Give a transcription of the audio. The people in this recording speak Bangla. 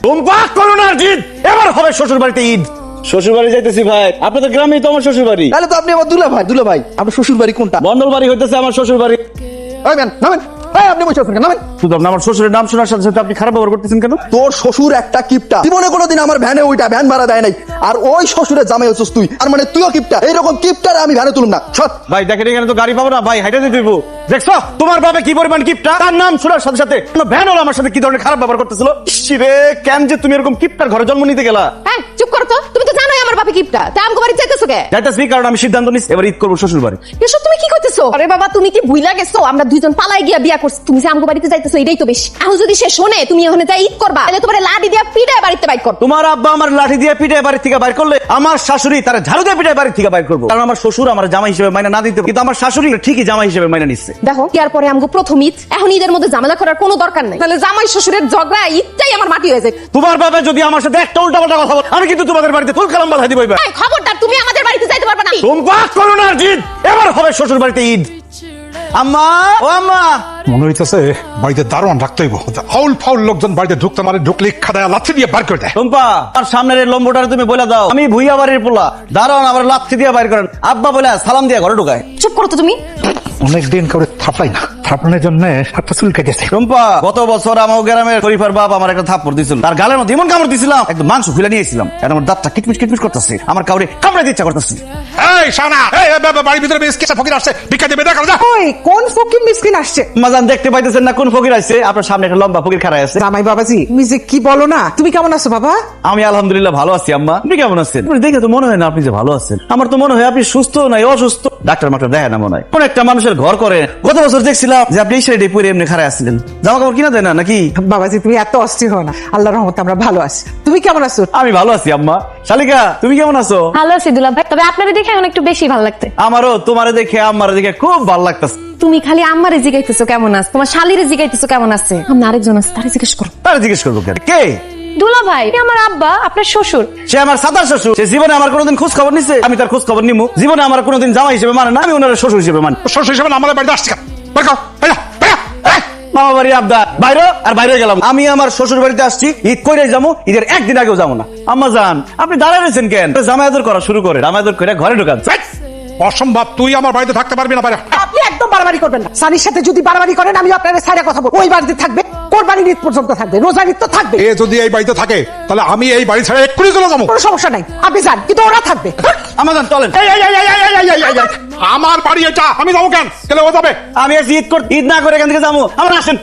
ধূমপান করো না জিদ, এবার হবে শ্বশুর বাড়িতে ঈদ। শ্বশুর বাড়ি যাইতেছি ভাই, আপনাদের গ্রামেই তো আমার শ্বশুর বাড়ি। তাহলে তো আপনি আমার দুলা ভাই আপনার শ্বশুর বাড়ি কোনটা? মন্ডল বাড়ি হইতেছে আমার শ্বশুর বাড়ি। নামেন আপনি বসে আছেন নামেন। শুধু আপনি আমার শ্বশুরের নাম শোনার সাথে সাথে আপনি খারাপ ব্যবহার করতেছেন কেন? তোর শ্বশুর একটা কিপটা, জীবনে কোনোদিন আমার ভ্যানে ওইটা ভ্যান ভাড়া দেয় নাই, আর ওই শ্বশুরের জামাই হচ্ছিস তুই, আর মানে তুইও কিপটা। এইরকম কিপটারে আমি ভ্যানে তুলুম না। সৎ ভাই দেখেন এখানে তো গাড়ি পাবো না ভাই, হাইটা দিতে দিব। দেখছো তোমার বাবা কি পরিমাণ কিপটা, তার নাম শোনার সাথে সাথে ভ্যান হলো আমার সাথে কি ধরনের খারাপ ব্যবহার করতেছিল। রে কেন যে তুমি এরকম কিপটার ঘরে জন্ম নিতে গেলা? হ্যাঁ চুপ করো তো, তুমি তো জানোই আমার বাপে কিপটা, তা আমগো বাড়ি যাইতেছো কে? যাইতেছি কারণ আমি সিদ্ধান্ত নিছি এবার ঈদ করবো শ্বশুর বাড়ি। এসব তুমি কি করতেছো? আরে বাবা তুমি কি ভুইলা গেছো আমরা দুইজন পালাই গিয়া বিয়া করছি, তুমি যে আমগো বাড়িতে যাইতেছো এটাই তো বেশি। এখন যদি সে শোনে তুমি ওখানে যাই ঈদ করবা, তাহলে তোমার লাঠি দিয়া পিটায় বাড়িতে বাইর কর। তোমার আব্বা আমার লাঠি দিয়ে পিঠে বাড়ি থেকে বাইর করলে আমার শাশুড়ি তার ঝাড়ু দিয়ে পিঠে বাড়ি থেকে বাইর করবো, কারণ আমার শ্বশুর আমার জামাই হিসেবে মাইনা না দিতে, কিন্তু আমার শাশুড়ি ঠিকই জামাই হিসেবে মাইনা নিচ্ছে। দেখো ইয়ার পরে আমগো প্রথম ঈদ, এখন ঈদের মধ্যে ঝামেলা করার কোনো দরকার নাই, তাহলে জামাই শ্বশুরের ঝগড়া ঈদটাই আমার মাটি হয়ে যায়। তোমার বাবা যদি আমার সাথে একটা উল্টাপাল্টা কথা বলে আমি কিন্তু তোমাদের বাড়িতে ফুল কালাম বাঁধাই দিব। এই খবরদার, তুমি আমাদের বাড়িতে যাইতে পারবে না। ধূমপান করো না জিদ, এবার হবে শ্বশুর বাড়িতে ঈদ। আম্মা ও আম্মা, মনে হইতেছে বাড়িতে দারোয়ান রাখতে হইব। ফাউল ফাউল লোকজন বাড়িতে ঢুকতে মারে, ঢুকলে খাদায় লাথি দিয়ে বার করে দেয়। টুম্পা আর সামনের এই লম্বটারে তুমি বলে দাও আমি ভুইয়া বাড়ির পোলা, দাঁড়ান আবার লাথি দিয়ে বাইর করেন। আব্বা বলে সালাম দিয়ে ঘরে ঢুকায়। চুপ করো তো তুমি। অনেকদিন করে থাপলাই না, থাপড়ানোর জন্য হাতটা চুল কেটেছে। টুম্পা গত বছর আমার গ্রামের শরীফার বাপ আমার একটা থাপ্পড় দিছিল, তার গালের মধ্যে এমন কামড় দিছিলাম একদম মাংস খুলে নিয়েছিলাম, এখন আমার দাঁতটা কিটমিট কিটমিট করতেছে, আমার কাউরে কামড়ে দিতে ইচ্ছা করতেছে। এই শানা, এই বাড়ির ভিতরে বেশ কেসা ফকির আসছে, ভিক্ষা দেবে দেখা যা। ওই কোন ফকির মিসকিন আসছে? মাজান দেখতে পাইতেছেন না কোন ফকির আসছে? আপনার সামনে একটা লম্বা ফকির খাড়ায় আছে। জামাই বাবাজি তুমি যে কি বলো না, তুমি কেমন আছো বাবা? আমি আলহামদুলিল্লাহ ভালো আছি আম্মা, আপনি কেমন আছেন? আপনি দেখে তো মনে হয় না আপনি যে ভালো আছেন, আমার তো মনে হয় আপনি সুস্থ নাই অসুস্থ। ডাক্তার মাক্তার দেখে না মনে হয়, কোন একটা মানুষের ঘর করে। গত বছর দেখছিলাম যে আপনি এই সাইডে পরে এমনি খাড়ায় আসছিলেন, জামা কাপড় কিনা দেয় না নাকি? বাবাজি তুমি এত অস্থির হও না, আল্লাহর রহমতে আমরা ভালো আছি। তুমি কেমন আছো? আমি ভালো আছি আম্মা। শালিকা তুমি কেমন আছো? ভালো আছি দুলা ভাই, তবে আপনারে দেখে এখন একটু বেশি ভালো লাগছে। আমারও তোমারে দেখে আম্মারে দেখে খুব ভালো লাগতেছে। তুমি খালি আম্মারে জিগাইতেছো কেমন আছে, তোমার শালিরে জিগাইতেছো কেমন আছে, আমরা আরেকজন আছে তারে জিজ্ঞেস করো। তারা জিজ্ঞেস করবো কেন? কে? দুলা ভাই আমার আব্বা, আপনার শ্বশুর। সে আমার সাদার শ্বশুর, সে জীবনে আমার কোনোদিন খোঁজ খবর নিছে, আমি তার খোঁজ খবর নিমু? জীবনে আমার কোনোদিন জামাই হিসেবে মানে না, আমি ওনার শ্বশুর হিসেবে মানি। শ্বশুর হিসেবে আমার বাড়িতে আসছে কেন? বের কর, বের কর, বের কর। মামা বাড়ি আবদা বাইরে আর বাইরে গেলাম, আমি আমার শ্বশুর বাড়িতে আসছি, ঈদ করে যাবো, ঈদের একদিন আগেও যাবো না। আম্মা জান আপনি দাঁড়ায় রয়েছেন কেন? জামাই আদর করা শুরু করে, জামাই আদর করে ঘরে ঢোকান। অসম্ভব, তুই আমার বাড়িতে থাকতে পারবি না। বাইরে আপনি একদম বাড়াবাড়ি করবেন না। সানির সাথে যদি বাড়াবাড়ি করেন আমি আপনার সাইডে কথা বলবো। ওই বাড়িতে থাকবে, কোরবানির ঈদ পর্যন্ত থাকবে, রোজার ঈদ তো থাকবে। এ যদি এই বাড়িতে থাকে তাহলে আমি এই বাড়ি ছেড়ে এক্ষুনি চলে যাবো। কোনো সমস্যা নাই, আপনি যান, কিন্তু ওরা থাকবে। আম্মা জান চলেন। আমার বাড়ি এটা, আমি যাবো কেন? গেলে ও যাবে। আমি আজকে ঈদ না করে এখান থেকে যাবো, আমার আসেন।